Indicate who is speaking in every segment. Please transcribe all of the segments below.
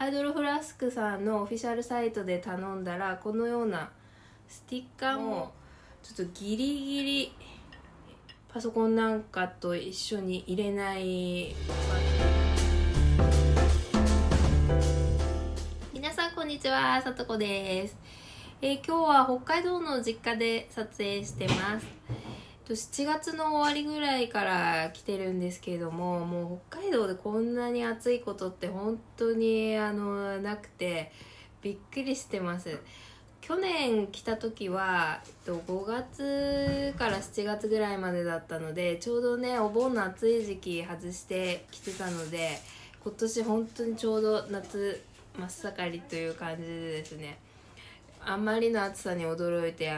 Speaker 1: ハイドロフラスクさんのオフィシャルサイトで頼んだら、このようなスティッカーもちょっとギリギリパソコンなんかと一緒に入れない。皆さんこんにちは、さとこです。今日は北海道の実家で撮影してます。7月の終わりぐらいから来てるんですけれども、もう北海道でこんなに暑いことって本当になくてびっくりしてます。去年来た時は5月から7月ぐらいまでだったので、ちょうどねお盆の暑い時期外して来てたので、今年本当にちょうど夏真っ盛りという感じでですね、あんまりの暑さに驚いて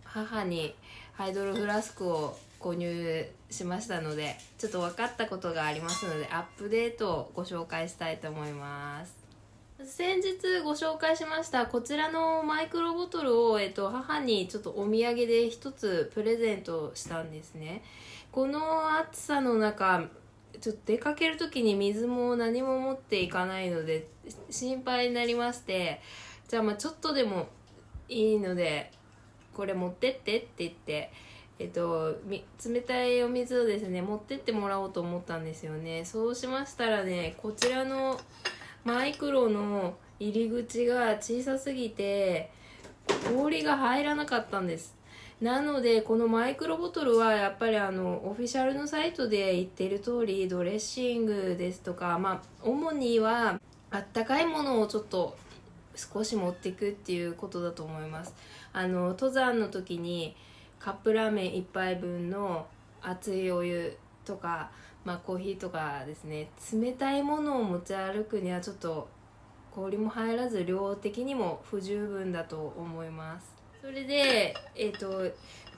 Speaker 1: 母にハイドロフラスクを購入しましたので、ちょっと分かったことがありますのでアップデートをご紹介したいと思います。先日ご紹介しましたこちらのマイクロボトルを、母にちょっとお土産で一つプレゼントしたんですね。この暑さの中ちょっと出かける時に水も何も持っていかないので心配になりまして、じゃあちょっとでもいいのでこれ持ってってって言って、冷たいお水をですね持ってってもらおうと思ったんですよね。そうしましたらね、こちらのマイクロの入り口が小さすぎて氷が入らなかったんです。なのでこのマイクロボトルはやっぱりオフィシャルのサイトで言ってる通りドレッシングですとか、主にはあったかいものをちょっと少し持っていくっていうことだと思います。登山の時にカップラーメン1杯分の熱いお湯とか、コーヒーとかですね、冷たいものを持ち歩くにはちょっと氷も入らず量的にも不十分だと思います。それでじ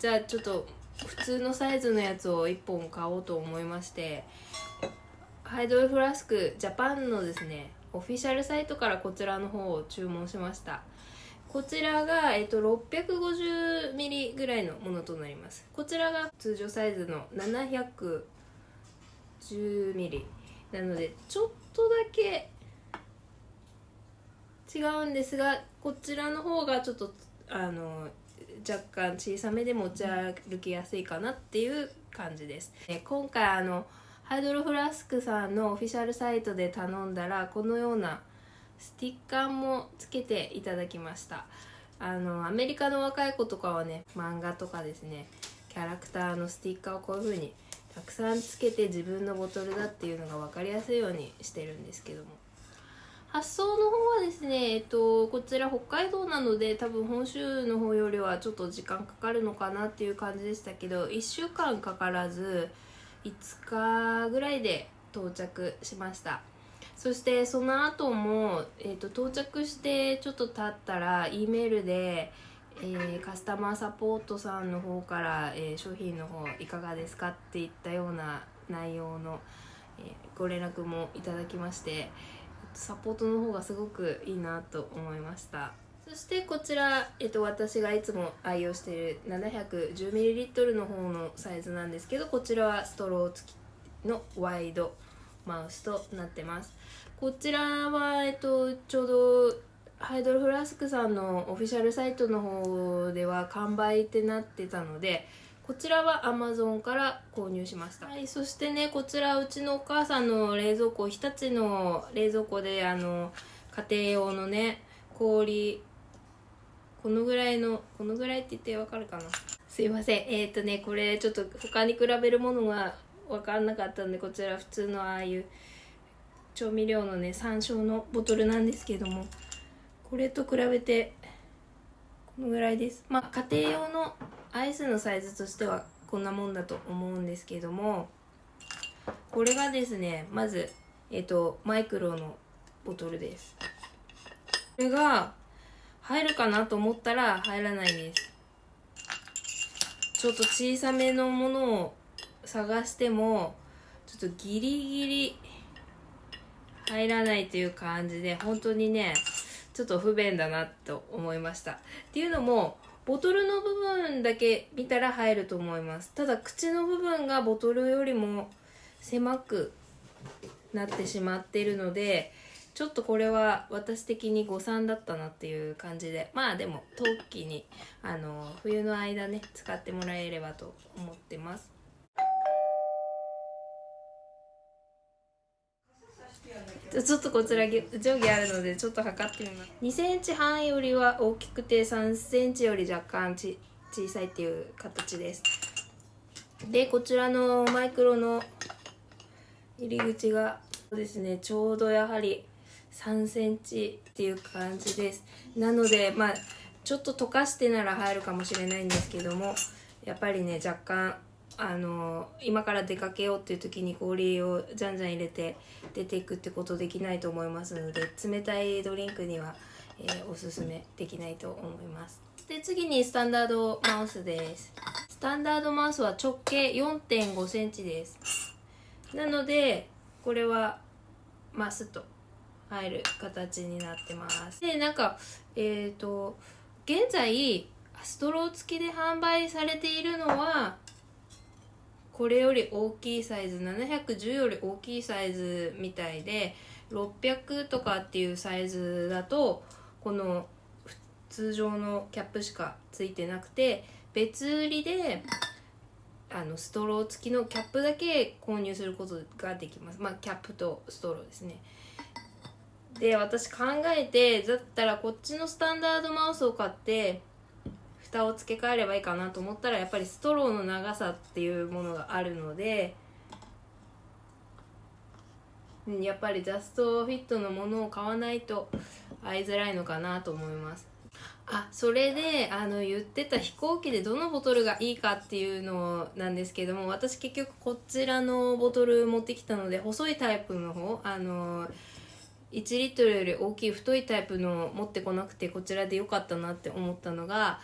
Speaker 1: ゃあちょっと普通のサイズのやつを1本買おうと思いまして、ハイドロフラスクジャパンのですねオフィシャルサイトからこちらの方を注文しました。こちらが、650ミリぐらいのものとなります。こちらが通常サイズの710ミリなのでちょっとだけ違うんですが、こちらの方がちょっと若干小さめで持ち歩きやすいかなっていう感じです。今回ハイドロフラスクさんのオフィシャルサイトで頼んだら、このようなスティッカーもつけていただきました。アメリカの若い子とかはね、漫画とかですねキャラクターのスティッカーをこういう風にたくさんつけて自分のボトルだっていうのが分かりやすいようにしてるんですけども、発送の方はですね、こちら北海道なので多分本州の方よりはちょっと時間かかるのかなっていう感じでしたけど、1週間かからず5日ぐらいで到着しました。そしてその後も、到着してちょっと経ったら E メールで、カスタマーサポートさんの方から、商品の方いかがですかっていったような内容の、ご連絡もいただきまして、サポートの方がすごくいいなと思いました。そしてこちら、私がいつも愛用している 710ml の方のサイズなんですけど、こちらはストロー付きのワイドマウスとなってます。こちらは、ちょうどハイドロフラスクさんのオフィシャルサイトの方では完売ってなってたので、こちらは Amazon から購入しました。そしてね、こちらうちのお母さんの冷蔵庫、日立の冷蔵庫で家庭用のね氷、このぐらいって言ってわかるかな、すいません。これちょっと他に比べるものが分かんなかったんで、こちら普通のああいう調味料のね山椒のボトルなんですけども、これと比べてこのぐらいです。家庭用のアイスのサイズとしてはこんなもんだと思うんですけども、これがですね、まずマイクロのボトルです。これが入るかなと思ったら入らないです。ちょっと小さめのものを探してもちょっとギリギリ入らないという感じで、本当にねちょっと不便だなと思いました。っていうのもボトルの部分だけ見たら入ると思います。ただ口の部分がボトルよりも狭くなってしまっているので、ちょっとこれは私的に誤算だったなっていう感じで、まあでも冬季に冬の間ね使ってもらえればと思ってます。ちょっとこちら上下あるのでちょっと測ってみます。2センチ半よりは大きくて3センチより若干小さいっていう形です。でこちらのマイクロの入り口がですね、ちょうどやはり3センチっていう感じです。なのでまあちょっと溶かしてなら入るかもしれないんですけども、やっぱりね若干今から出かけようっていう時に氷をじゃんじゃん入れて出ていくってことできないと思いますので、冷たいドリンクには、おすすめできないと思います。で次にスタンダードマウスです。スタンダードマウスは直径 4.5 センチです。なのでこれはまスッと入る形になってます。でなんか現在ストロー付きで販売されているのはこれより大きいサイズ、710より大きいサイズみたいで、600とかっていうサイズだとこの通常のキャップしかついてなくて、別売りでストロー付きのキャップだけ購入することができます。まあキャップとストローですね。で私考えて、だったらこっちのスタンダードマウスを買って蓋を付け替えればいいかなと思ったら、やっぱりストローの長さっていうものがあるので、やっぱりジャストフィットのものを買わないと合いづらいのかなと思います。それで言ってた飛行機でどのボトルがいいかっていうのなんですけども、私結局こちらのボトル持ってきたので、細いタイプの方1リットルより大きい太いタイプの持ってこなくて、こちらで良かったなって思ったのが、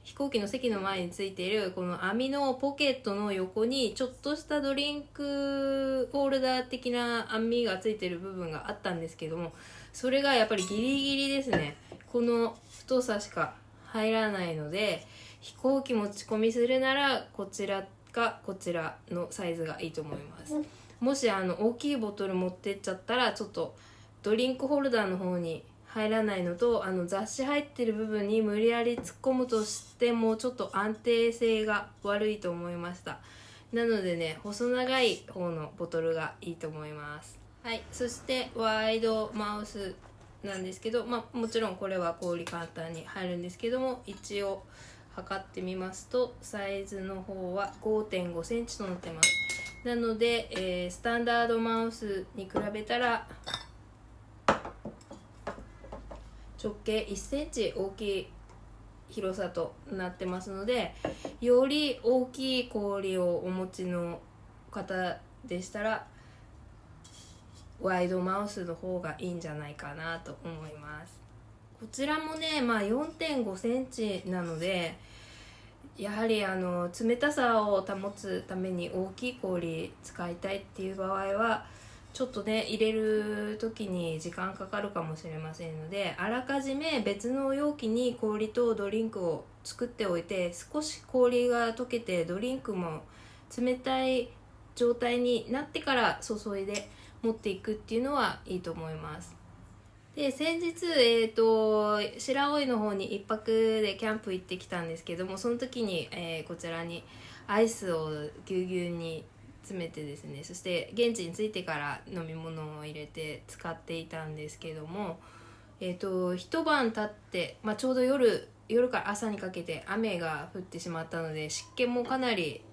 Speaker 1: 飛行機の席の前についているこの網のポケットの横にちょっとしたドリンクホルダー的な網がついてる部分があったんですけども、それがやっぱりギリギリですね。この太さしか入らないので、飛行機持ち込みするならこちらかこちらのサイズがいいと思います。もし大きいボトル持ってっちゃったら、ちょっとドリンクホルダーの方に入らないのと、雑誌入ってる部分に無理やり突っ込むとしてもちょっと安定性が悪いと思いました。なのでね、細長い方のボトルがいいと思います。はい、そしてワイドマウスなんですけど、もちろんこれは氷簡単に入るんですけども、一応測ってみますとサイズの方は 5.5 センチとなってます。なので、スタンダードマウスに比べたら直径1センチ大きい広さとなってますので、より大きい氷をお持ちの方でしたらワイドマウスの方がいいんじゃないかなと思います。こちらもね、4.5 センチなので、やはり冷たさを保つために大きい氷使いたいっていう場合はちょっとね入れる時に時間かかるかもしれませんので、あらかじめ別の容器に氷とドリンクを作っておいて、少し氷が溶けてドリンクも冷たい状態になってから注いで持っていくっていうのはいいと思います。で先日、白老の方に1泊でキャンプ行ってきたんですけども、その時に、こちらにアイスをぎゅうぎゅうに詰めてですね、そして現地に着いてから飲み物を入れて使っていたんですけども、一晩経って、ちょうど夜から朝にかけて雨が降ってしまったので湿気もかなり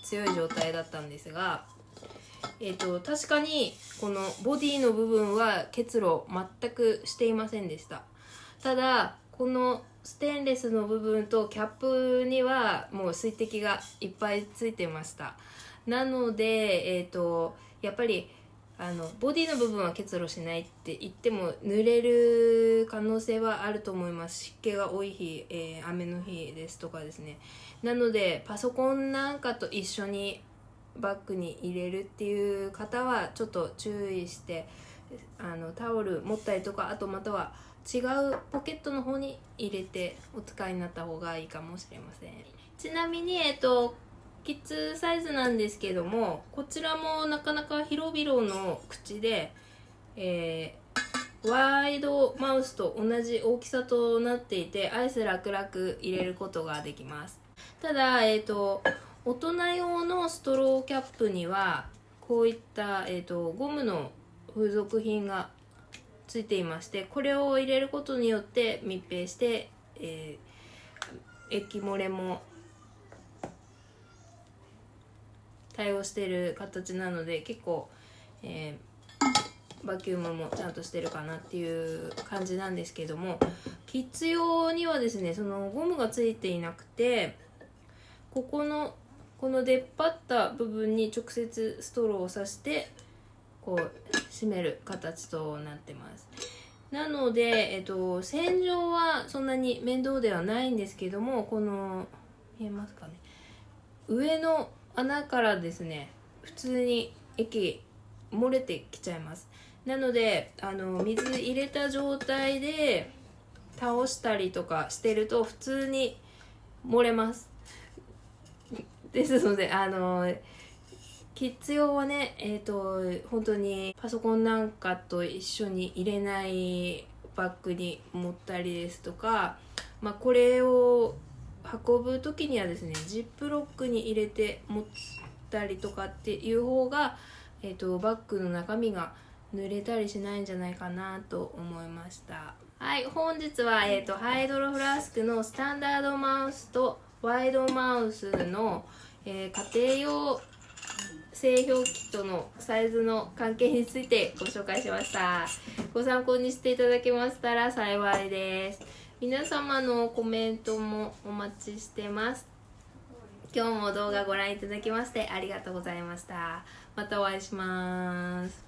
Speaker 1: 強い状態だったんですが、確かにこのボディの部分は結露全くしていませんでした。ただこのステンレスの部分とキャップにはもう水滴がいっぱいついてました。なので、やっぱりボディの部分は結露しないって言っても濡れる可能性はあると思います。湿気が多い日、雨の日ですとかですね。なのでパソコンなんかと一緒にバッグに入れるっていう方はちょっと注意して、タオル持ったりとか、あとまたは違うポケットの方に入れてお使いになった方がいいかもしれません。ちなみにキッズサイズなんですけども、こちらもなかなか広々の口で、ワイドマウスと同じ大きさとなっていて、アイス楽々入れることができます。ただ、大人用のストローキャップにはこういった、ゴムの付属品がついていまして、これを入れることによって密閉して、液漏れも対応している形なので、結構、バキュームもちゃんとしてるかなっていう感じなんですけども、キッズ用にはですね、そのゴムがついていなくて、この出っ張った部分に直接ストローを刺してこう締める形となってます。なので、洗浄はそんなに面倒ではないんですけども、この見えますかね、上の穴からですね、普通に液漏れてきちゃいます。なので水入れた状態で倒したりとかしてると普通に漏れます。ですのでキッズ用はね、本当にパソコンなんかと一緒に入れないバッグに持ったりですとか、これを運ぶ時にはですね、ジップロックに入れて持ったりとかっていう方が、バッグの中身が濡れたりしないんじゃないかなと思いました。はい、本日は、ハイドロフラスクのスタンダードマウスとワイドマウスの、家庭用製氷機とのサイズの関係についてご紹介しました。ご参考にしていただけましたら幸いです。皆様のコメントもお待ちしてます。今日も動画ご覧いただきましてありがとうございました。またお会いします。